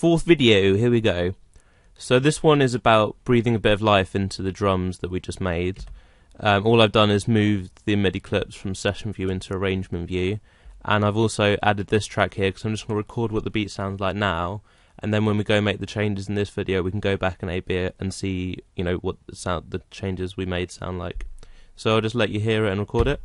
fourth video, here we go. So this one is about breathing a bit of life into the drums that we just made. All I've done is moved the MIDI clips from session view into arrangement view, and I've also added this track here because I'm just going to record what the beat sounds like now, and then when we go make the changes in this video we can go back and A/B it and see, you know, what the changes we made sound like. So I'll just let you hear it and record it.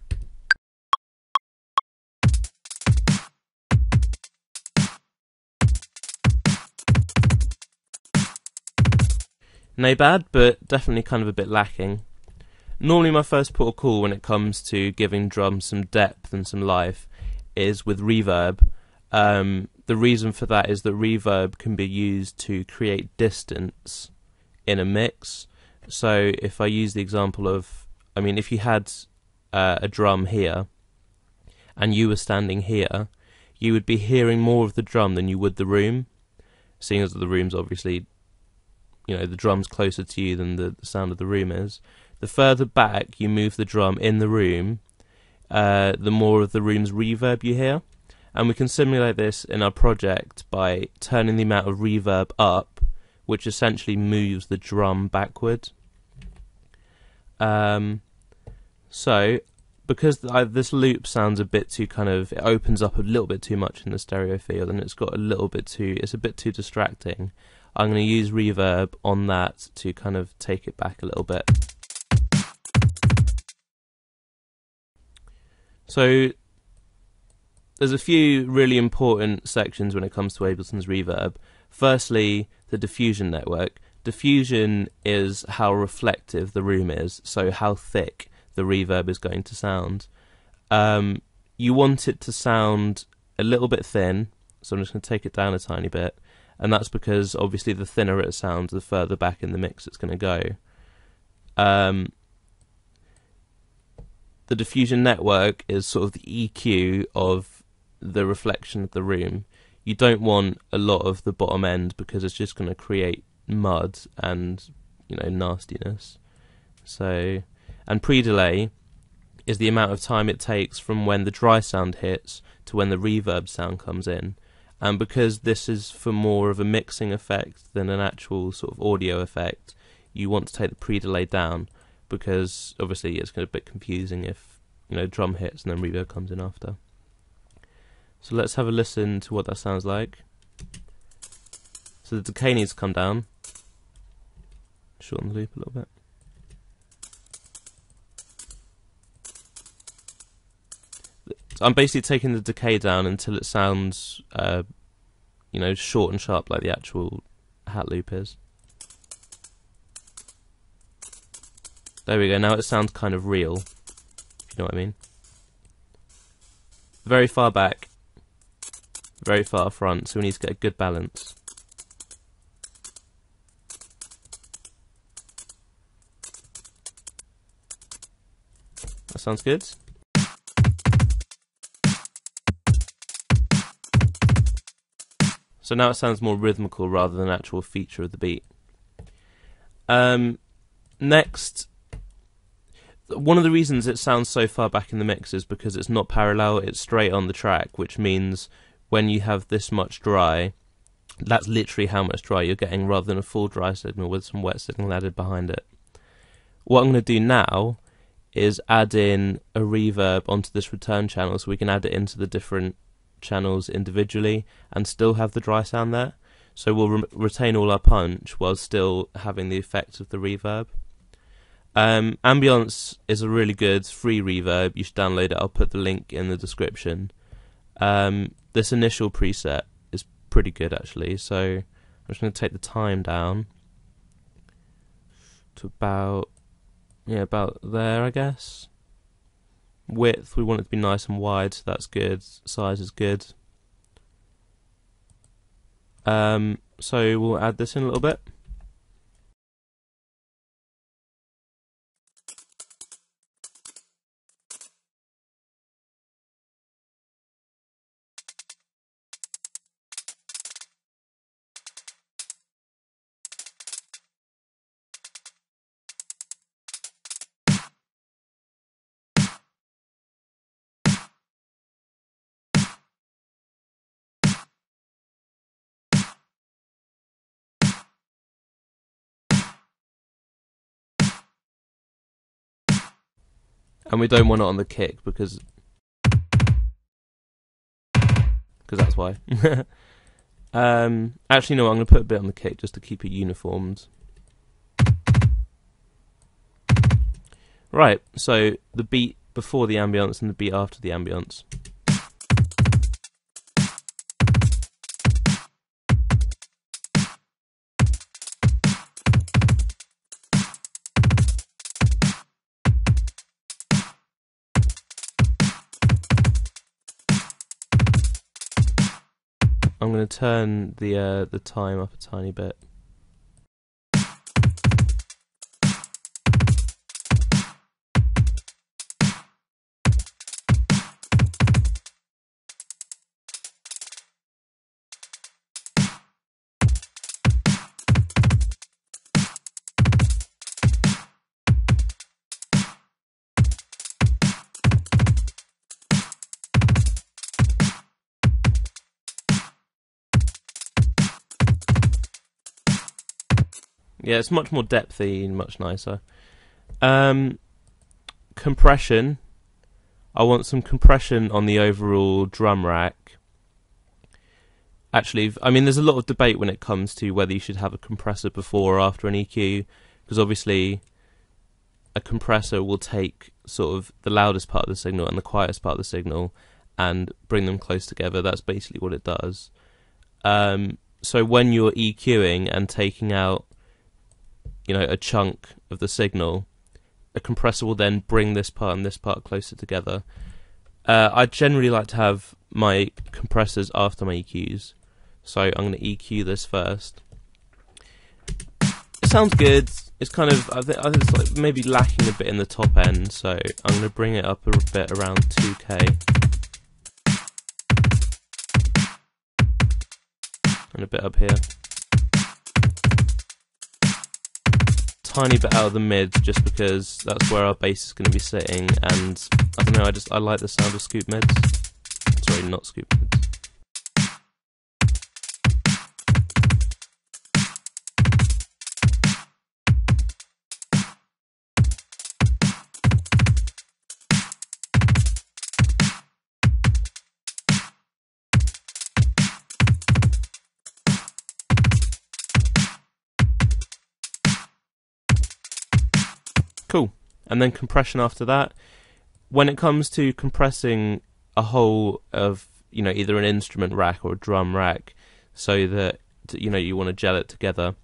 No bad, but definitely kind of a bit lacking. Normally my first port of call when it comes to giving drums some depth and some life is with reverb. The reason for that is that reverb can be used to create distance in a mix. So if I use the example of, if you had a drum here and you were standing here, you would be hearing more of the drum than you would the room, seeing as the room's obviously, you know, the drum's closer to you than the sound of the room is. The further back you move the drum in the room, the more of the room's reverb you hear. And we can simulate this in our project by turning the amount of reverb up, which essentially moves the drum backward. So, because this loop sounds a bit too it opens up a little bit too much in the stereo field, and it's a bit too distracting, I'm going to use reverb on that to kind of take it back a little bit. So there's a few really important sections when it comes to Ableton's reverb. Firstly, the diffusion network. Diffusion is how reflective the room is, so how thick the reverb is going to sound. You want it to sound a little bit thin, so I'm just going to take it down a tiny bit. And that's because obviously the thinner it sounds, the further back in the mix it's going to go. The diffusion network is sort of the EQ of the reflection of the room. You don't want a lot of the bottom end because it's just going to create mud and, you know, nastiness. So, and pre-delay is the amount of time it takes from when the dry sound hits to when the reverb sound comes in. And because this is for more of a mixing effect than an actual sort of audio effect, you want to take the pre-delay down, because obviously it's going to be a bit confusing if, you know, drum hits and then reverb comes in after. So let's have a listen to what that sounds like. So the decay needs to come down. Shorten the loop a little bit. I'm basically taking the decay down until it sounds, you know, short and sharp like the actual hat loop is. There we go, now it sounds kind of real, if you know what I mean. Very far back, very far front, so we need to get a good balance. That sounds good. So now it sounds more rhythmical rather than an actual feature of the beat. Next, one of the reasons it sounds so far back in the mix is because it's not parallel, it's straight on the track, which means when you have this much dry, that's literally how much dry you're getting rather than a full dry signal with some wet signal added behind it. What I'm going to do now is add in a reverb onto this return channel so we can add it into the different channels individually and still have the dry sound there. So we'll retain all our punch while still having the effect of the reverb. Ambience is a really good free reverb. You should download it. I'll put the link in the description. This initial preset is pretty good actually, so I'm just going to take the time down to about there, I guess. Width, we want it to be nice and wide, so that's good. Size is good. So we'll add this in a little bit. And we don't want it on the kick because that's why. Actually, no, I'm going to put a bit on the kick just to keep it uniformed. Right, so the beat before the ambience and the beat after the ambience. I'm going to turn the time up a tiny bit. Yeah, it's much more depthy and much nicer. Compression. I want some compression on the overall drum rack. Actually, I mean, there's a lot of debate when it comes to whether you should have a compressor before or after an EQ, because obviously a compressor will take sort of the loudest part of the signal and the quietest part of the signal and bring them close together. That's basically what it does. So when you're EQing and taking out, you know, a chunk of the signal, a compressor will then bring this part and this part closer together. I generally like to have my compressors after my EQs, so I'm going to EQ this first. It sounds good. It's kind of, I think it's like maybe lacking a bit in the top end, so I'm going to bring it up a bit around 2K. And a bit up here. Tiny bit out of the mid, just because that's where our bass is going to be sitting, and I don't know, I like the sound of scoop mids. Sorry, not scoop mids. Cool. And then compression after that. When it comes to compressing a whole of, you know, either an instrument rack or a drum rack, so that, you know, you want to gel it together,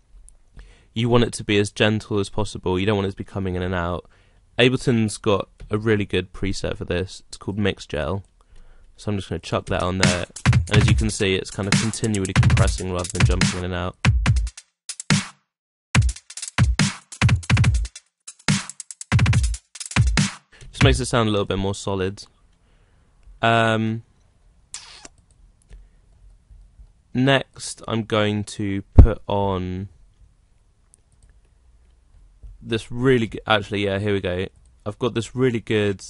you want it to be as gentle as possible. You don't want it to be coming in and out. Ableton's got a really good preset for this. It's called Mix Gel. So I'm just going to chuck that on there. And as you can see, it's kind of continually compressing rather than jumping in and out. Just makes it sound a little bit more solid. Next, I'm going to put on this really good. Actually, yeah, here we go. I've got this really good.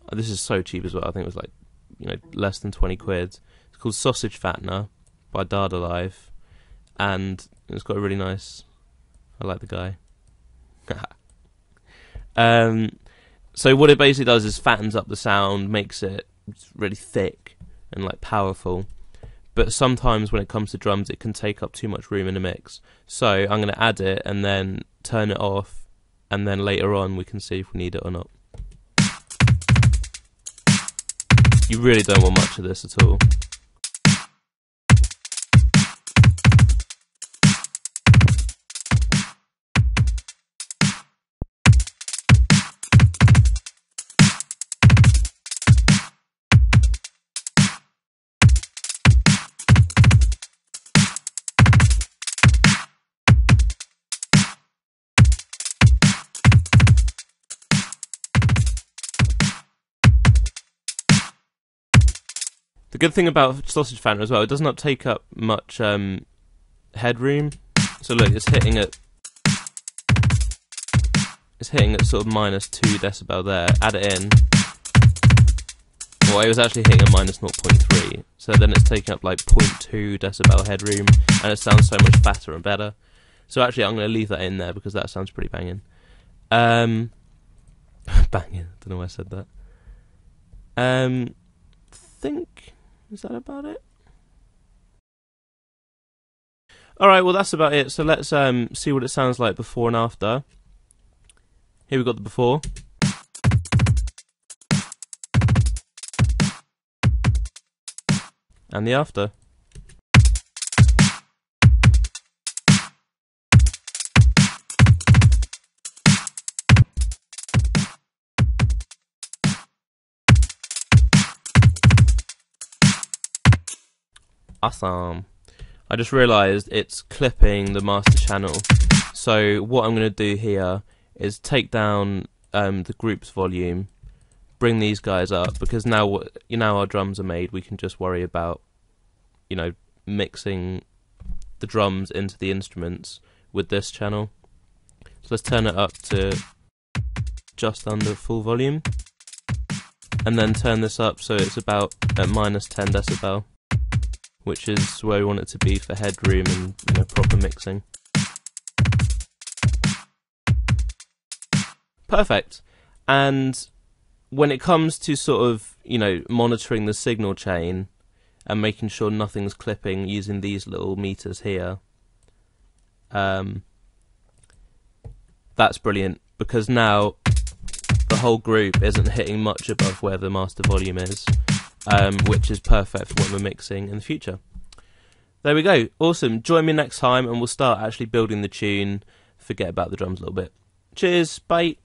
This is so cheap as well. I think it was like, you know, less than 20 quid. It's called Sausage Fattener by Dada Life, and it's got a really nice. I like the guy. So what it basically does is fattens up the sound, makes it really thick and like powerful. But sometimes when it comes to drums, it can take up too much room in a mix. So I'm going to add it and then turn it off, and then later on we can see if we need it or not. You really don't want much of this at all. The good thing about Sausage Fattener as well, it does not take up much headroom. So look, it's hitting at sort of -2 decibel there. Add it in. Well, it was actually hitting at -0.3. So then it's taking up like 0.2 decibel headroom, and it sounds so much fatter and better. So actually, I'm going to leave that in there because that sounds pretty banging. Banging. Don't know why I said that. Think, is that about it? Alright, well that's about it. So let's see what it sounds like before and after. Here we've got the before. And the after. Awesome. I just realised it's clipping the master channel. So what I'm going to do here is take down the group's volume, bring these guys up, because now our drums are made, we can just worry about, mixing the drums into the instruments with this channel. So let's turn it up to just under full volume, and then turn this up so it's about at minus 10 decibel, which is where we want it to be for headroom and proper mixing. Perfect. And when it comes to sort of, monitoring the signal chain and making sure nothing's clipping using these little meters here, that's brilliant, because now the whole group isn't hitting much above where the master volume is, which is perfect for when we're mixing in the future. There we go. Awesome. Join me next time and we'll start actually building the tune. Forget about the drums a little bit. Cheers. Bye.